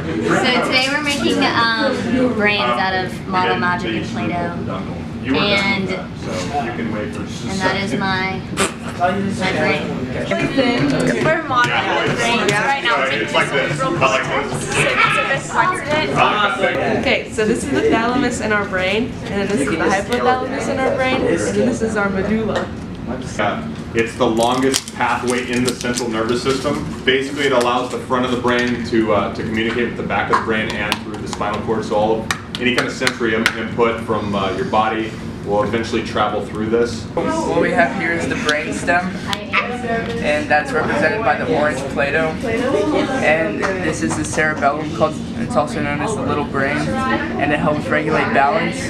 So today we're making brains out of Model Magic and Play-Doh. And that is my brain. We're modeling brains right now. It's like this. Okay, so this is the thalamus in our brain, and then this is the hypothalamus in our brain, and then this is our medulla. It's the longest pathway in the central nervous system. Basically, it allows the front of the brain to communicate with the back of the brain and through the spinal cord. So all of any kind of sensory input from your body will eventually travel through this. What we have here is the brain stem, and that's represented by the orange Play-Doh. And this is the cerebellum, it's also known as the little brain, and it helps regulate balance.